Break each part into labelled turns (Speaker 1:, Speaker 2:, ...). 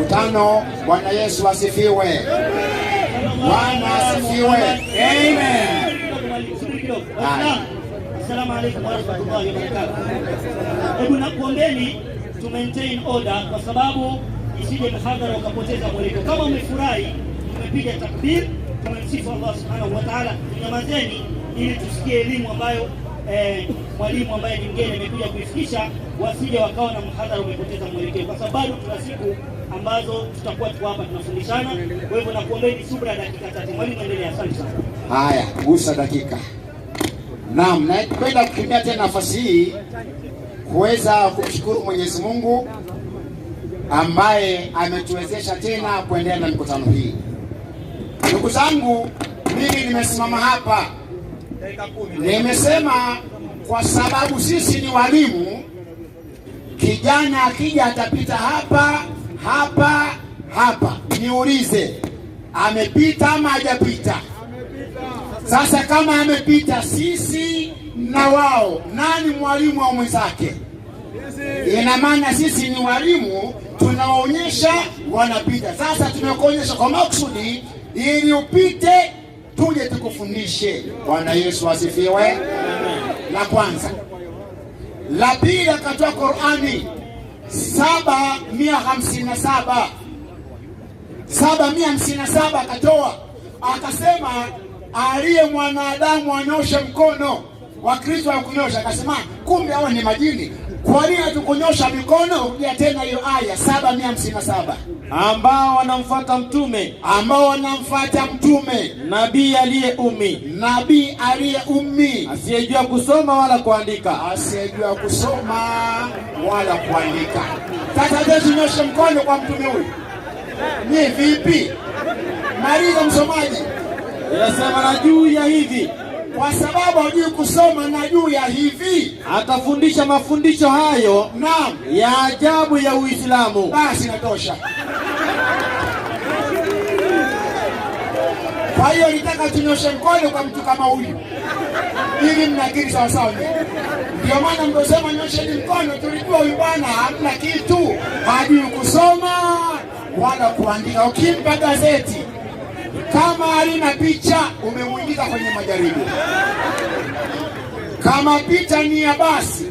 Speaker 1: Mkutano. Bwana Yesu asifiwe. Bwana asifiwe. Amen.
Speaker 2: Assalamu alaykum wa rahmatullahi wa barakatuh. Hebu nakuombeni to maintain order kwa sababu isije mhadhara ukapoteza mwelekeo. Kama umefurahi, umepiga takbir, tumemsifu Allah subhanahu wa ta'ala, nyamazeni ili tusikie elimu ambayo mwalimu ambaye ni mgeni amekuja kuifikisha, wasije wakawa na mhadhara umepoteza mwelekeo, kwa sababu bado tuna siku ambazo tutakuwa tuko hapa tunafundishana. Kwa hivyo nakuombeni subra dakika chache. Mwalimu, endelea. Asante sana.
Speaker 1: Haya, gusa dakika. Naam, naenda kutumia tena nafasi hii kuweza kumshukuru Mwenyezi Mungu ambaye ametuwezesha tena kuendelea na mikutano hii. Ndugu zangu, mimi nimesimama hapa, nimesema kwa sababu sisi ni walimu. Kijana akija atapita hapa hapa hapa, niulize amepita ama hajapita? Sasa kama amepita, sisi na wao, nani mwalimu wa mwenzake? Ina maana sisi ni walimu, tunawaonyesha wanapita. Sasa tunakuonyesha kwa makusudi ili upite, tuje tukufundishe. Bwana Yesu asifiwe. La kwanza. La pili, akatoa Qur'ani 757 akatoa, akasema aliye mwanadamu anyoshe mkono. Wakristo wakunyosha, akasema kumbe hawa ni majini. Kwa nini hatukunyosha mikono? Rudia tena hiyo aya 757.
Speaker 3: Ambao wanamfuata mtume, nabii aliye ummi, asiyejua kusoma wala kuandika.
Speaker 1: Sasa tunyoshe mkono kwa mtume huyu. Ni vipi? Maliza msomaji.
Speaker 3: Inasema na juu ya hivi,
Speaker 1: kwa sababu hajui kusoma, na juu ya hivi
Speaker 3: atafundisha mafundisho hayo,
Speaker 1: naam,
Speaker 3: ya ajabu ya Uislamu.
Speaker 1: Basi natosha. Kwa hiyo nitaka tunyoshe mkono kwa mtu kama huyu ili mnakiri sawa sawa. Ndio maana mnasema nyosheni mkono, tulikuwa huyu bwana hamna kitu, hajui kusoma wala kuandika. Ukimpa gazeti kama halina picha, umemuingiza kwenye majaribu. Kama picha ni ya basi,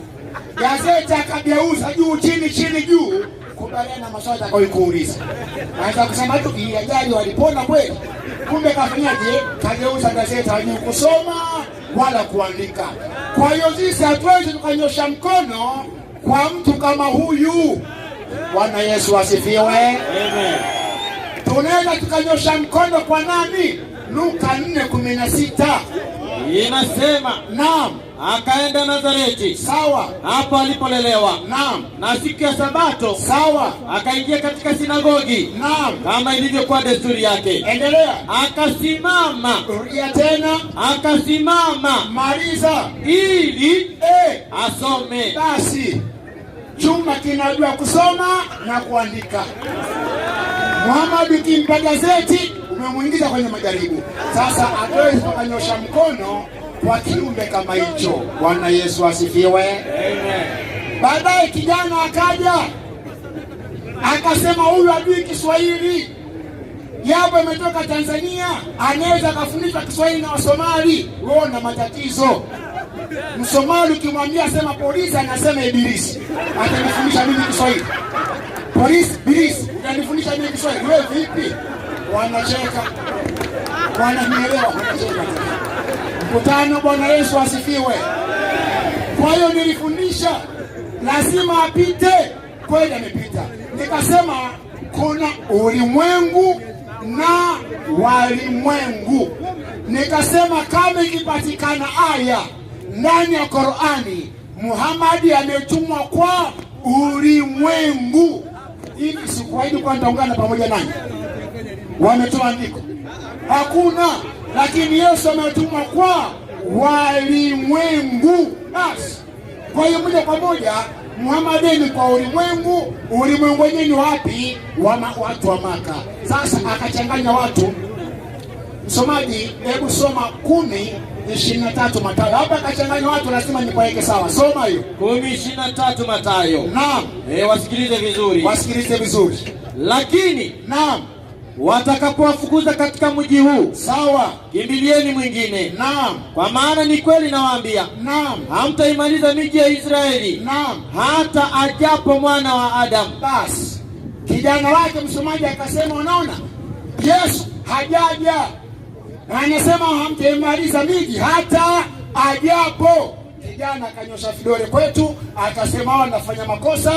Speaker 1: gazeti akageuza juu chini chini juu, kubaliana na maswali atakayokuuliza. Anaweza kusema tu hii ajali walipona kweli, kumbe kafanyaje? Kageuza gazeti, hajui kusoma wala kuandika. Kwa hiyo sisi hatuwezi tukanyosha mkono kwa mtu kama huyu. Bwana Yesu asifiwe.
Speaker 3: Amen.
Speaker 1: Tunaweza tukanyosha mkono kwa nani? Luka 4:16
Speaker 3: inasema,
Speaker 1: naam,
Speaker 3: akaenda Nazareti,
Speaker 1: sawa,
Speaker 3: hapo alipolelewa,
Speaker 1: naam,
Speaker 3: na siku ya Sabato,
Speaker 1: sawa,
Speaker 3: akaingia katika sinagogi,
Speaker 1: naam,
Speaker 3: kama ilivyokuwa desturi yake.
Speaker 1: Endelea.
Speaker 3: Akasimama.
Speaker 1: Rudia tena.
Speaker 3: Akasimama.
Speaker 1: Maliza.
Speaker 3: Ili asome.
Speaker 1: Basi chuma kinajua kusoma na kuandika. Muhammad kimpa gazeti, umemuingiza kwenye majaribu. Sasa hatuwezi tukanyosha mkono kwa kiumbe kama hicho. Bwana Yesu asifiwe.
Speaker 3: Amen.
Speaker 1: Baadaye kijana akaja akasema huyu hajui Kiswahili, yapo ametoka Tanzania, anaweza akafundishwa Kiswahili na Wasomali. Wewe una matatizo. Msomali ukimwambia sema polisi, anasema ibilisi. Atanifundisha mimi Kiswahili? Polisi, ibilisi, utanifundisha mimi Kiswahili? Wewe vipi? Wanacheka. Wananielewa, wanacheka. Mkutano. Bwana Yesu asifiwe. Kwa hiyo nilifundisha lazima apite, kweli amepita. Nikasema kuna ulimwengu na walimwengu. Nikasema kama ikipatikana aya ndani ya Qur'ani Muhammad ametumwa kwa ulimwengu, hivi sikuahidi kwa nitaungana pamoja nanyi. Wametoa andiko? Hakuna. Lakini Yesu ametumwa kwa walimwengu. Basi kwa hiyo moja kwa moja Muhammad ni kwa ulimwengu. Ulimwengu wenyewe ni wapi? Watu wa Maka. Sasa akachanganya watu. Msomaji, hebu soma 10:23 Mathayo. Hapa akachanganya watu, lazima nikuweke sawa. Soma hiyo
Speaker 3: 10:23 Mathayo.
Speaker 1: Naam.
Speaker 3: Wasikilize vizuri.
Speaker 1: Wasikilize vizuri.
Speaker 3: Lakini
Speaker 1: Naam.
Speaker 3: watakapowafukuza katika mji huu,
Speaker 1: Sawa.
Speaker 3: kimbilieni mwingine.
Speaker 1: Naam.
Speaker 3: Kwa maana ni kweli nawaambia,
Speaker 1: Naam.
Speaker 3: hamtaimaliza miji ya Israeli
Speaker 1: Naam.
Speaker 3: hata ajapo mwana wa Adamu.
Speaker 1: Basi kijana wake msomaji akasema, unaona, Yesu hajaja na anasema hamtaimaliza miji hata ajapo. Kijana akanyosha vidole kwetu akasema, hao wanafanya makosa,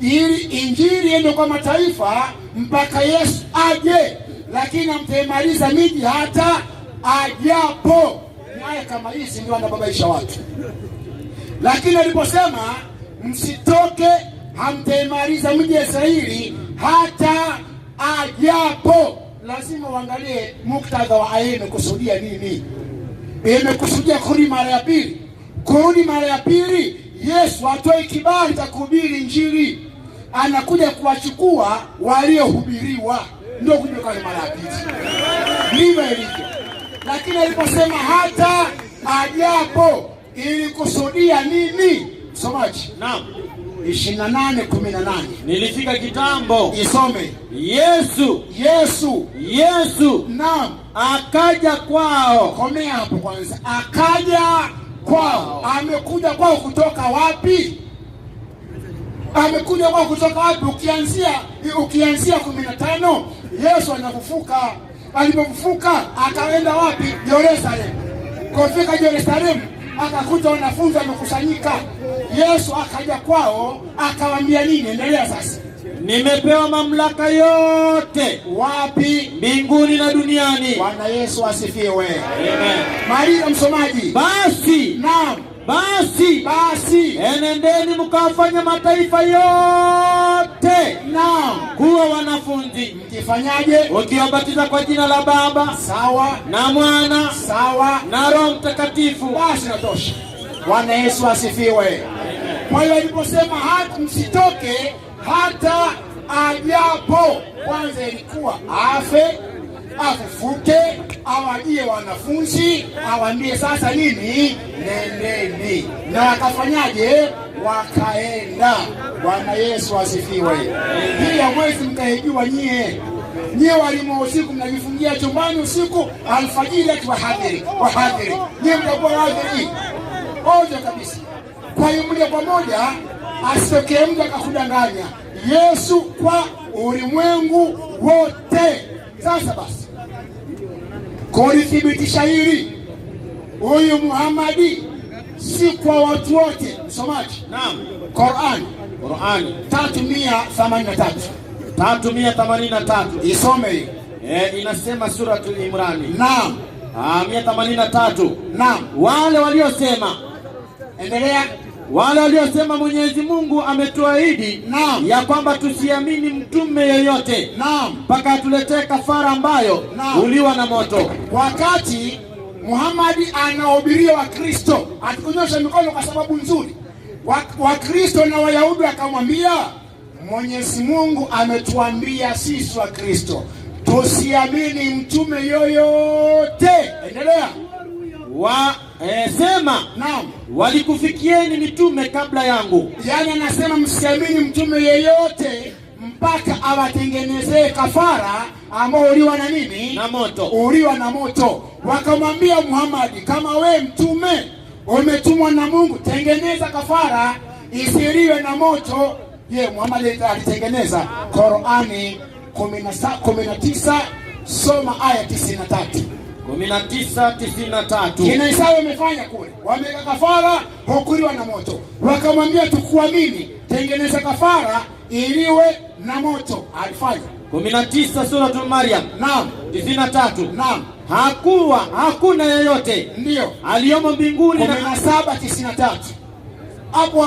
Speaker 1: ili injili iende kwa mataifa mpaka Yesu aje, lakini hamtaimaliza miji hata ajapo. Naye kama hizi ndio wanababaisha watu. Lakini aliposema msitoke, hamtaimaliza miji ya Israeli hata ajapo, lazima uangalie muktadha wa aya imekusudia nini. Imekusudia kurudi mara ya pili. Kurudi mara ya pili, Yesu atoe kibali cha kuhubiri injili, anakuja kuwachukua waliohubiriwa, ndio kuja kwa mara ya pili. Ndivyo ilivyo. Lakini aliposema hata ajapo, ilikusudia nini? Msomaji.
Speaker 3: Naam.
Speaker 1: 28:18.
Speaker 3: Nilifika kitambo.
Speaker 1: Isome.
Speaker 3: Yesu.
Speaker 1: Naam.
Speaker 3: Akaja kwao.
Speaker 1: Komea hapo kwanza. Akaja kwao. Amekuja kwao kutoka wapi? Amekuja kwao kutoka wapi? Ukianzia 15, Yesu anafufuka. Alipofufuka akaenda wapi? Yerusalemu. Kufika Yerusalemu akakuta wanafunzi wamekusanyika. Yesu akaja kwao akawaambia nini? Endelea sasa.
Speaker 3: Nimepewa mamlaka yote.
Speaker 1: Wapi?
Speaker 3: Mbinguni na duniani.
Speaker 1: Bwana Yesu asifiwe.
Speaker 3: Amen.
Speaker 1: Maria msomaji.
Speaker 3: Basi.
Speaker 1: Naam. Basi
Speaker 3: enendeni mkawafanya mataifa yote.
Speaker 1: Naam.
Speaker 3: Kuwa wanafunzi.
Speaker 1: Mkifanyaje?
Speaker 3: Ukiwabatiza kwa jina la Baba.
Speaker 1: Sawa.
Speaker 3: Na Mwana.
Speaker 1: Sawa.
Speaker 3: Na Roho Mtakatifu.
Speaker 1: Basi natosha. Bwana Yesu asifiwe. Kwa hiyo aliposema hata msitoke hata ajapo, kwanza ilikuwa afe, afufuke, awajie wanafunzi, awaambie sasa nini? Nendeni. Na wakafanyaje? Wakaenda. Bwana Yesu asifiwe. Hii ya mwezi mkaijua nyie. Nyie walimu usiku mnajifungia chumbani usiku, alfajiri ati wahadhiri. Nyie mtakuwa wahadhiri. Oja kabisa. Kwa hiyo mmoja kwa moja asitokee mtu akakudanganya. Yesu kwa ulimwengu wote. Sasa basi, kulithibitisha hili, huyu Muhammadi si kwa watu wote. Msomaji.
Speaker 3: Naam.
Speaker 1: Qur'an
Speaker 3: 383.
Speaker 1: Isome hiyo.
Speaker 3: Inasema Suratul Imran.
Speaker 1: Naam.
Speaker 3: 183.
Speaker 1: Naam.
Speaker 3: Wale waliosema,
Speaker 1: endelea.
Speaker 3: Wale waliosema Mwenyezi Mungu ametuahidi ya kwamba tusiamini mtume yoyote mpaka atuletee kafara ambayo huliwa na moto.
Speaker 1: Wakati Muhammadi anahubiria Wakristo, atukunyosha mikono kwa sababu nzuri. Wakristo na Wayahudi akamwambia, Mwenyezi Mungu ametuambia sisi Wakristo tusiamini mtume yoyote. Endelea.
Speaker 3: Sema,
Speaker 1: naam,
Speaker 3: walikufikieni mitume kabla yangu.
Speaker 1: Yaani anasema msiamini mtume yeyote mpaka awatengenezee kafara ambao uliwa na nini?
Speaker 3: Na moto.
Speaker 1: Uliwa na moto. Wakamwambia Muhammad, kama we mtume umetumwa na Mungu, tengeneza kafara isiliwe na moto. Je, Muhammad alitengeneza? Qur'ani 19 soma aya 93.
Speaker 3: 19:93.
Speaker 1: Kina Isaya wamefanya kule, wameka kafara hukuliwa na moto. Wakamwambia tukuamini, tengeneza kafara iliwe na moto. Alifanya.
Speaker 3: 19 Suratul Maryam.
Speaker 1: Naam.
Speaker 3: 93.
Speaker 1: Naam.
Speaker 3: Hakuna yeyote
Speaker 1: ndio
Speaker 3: aliyomo mbinguni.
Speaker 1: 17:93. Hapo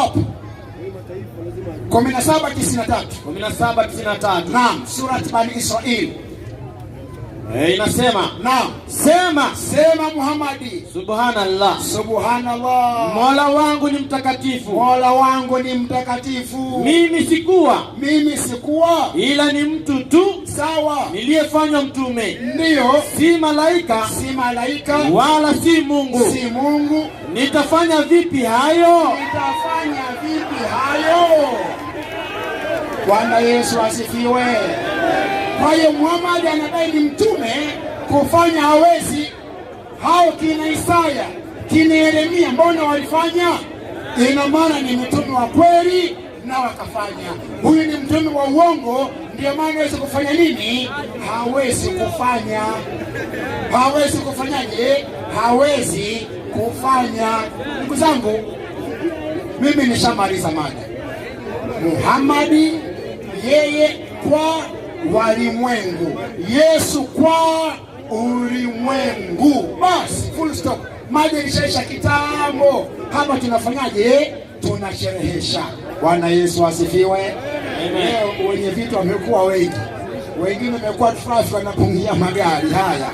Speaker 1: 17:93.
Speaker 3: 17:93.
Speaker 1: Naam, Surati Bani Israeli.
Speaker 3: Inasema,
Speaker 1: naam,
Speaker 3: sema
Speaker 1: Muhammadi,
Speaker 3: subhanallah,
Speaker 1: Mola
Speaker 3: wangu ni mtakatifu, mimi sikuwa ila ni mtu tu,
Speaker 1: sawa,
Speaker 3: niliyefanywa mtume,
Speaker 1: ndio,
Speaker 3: si malaika wala si Mungu. Nitafanya vipi hayo?
Speaker 1: Bwana Yesu asifiwe. Kwa hiyo Muhammad anadai ni mtume, kufanya hawezi. Hao kina Isaya, kina Yeremia mbona walifanya? Ina maana ni mtume wa kweli na wakafanya. Huyu ni mtume wa uongo, ndio maana hawezi kufanya nini? Hawezi kufanya. Hawezi kufanyaje? Hawezi kufanya. Ndugu zangu, mimi nishamaliza mada. Muhammadi yeye kwa walimwengu, Yesu kwa ulimwengu. Basi full stop. Mada ilishaisha kitambo. Hapa tunafanyaje? Tunasherehesha. Bwana Yesu asifiwe. Leo wenye vitu wamekuwa wengi, wengine wamekuwa trafiki wanapungia magari haya.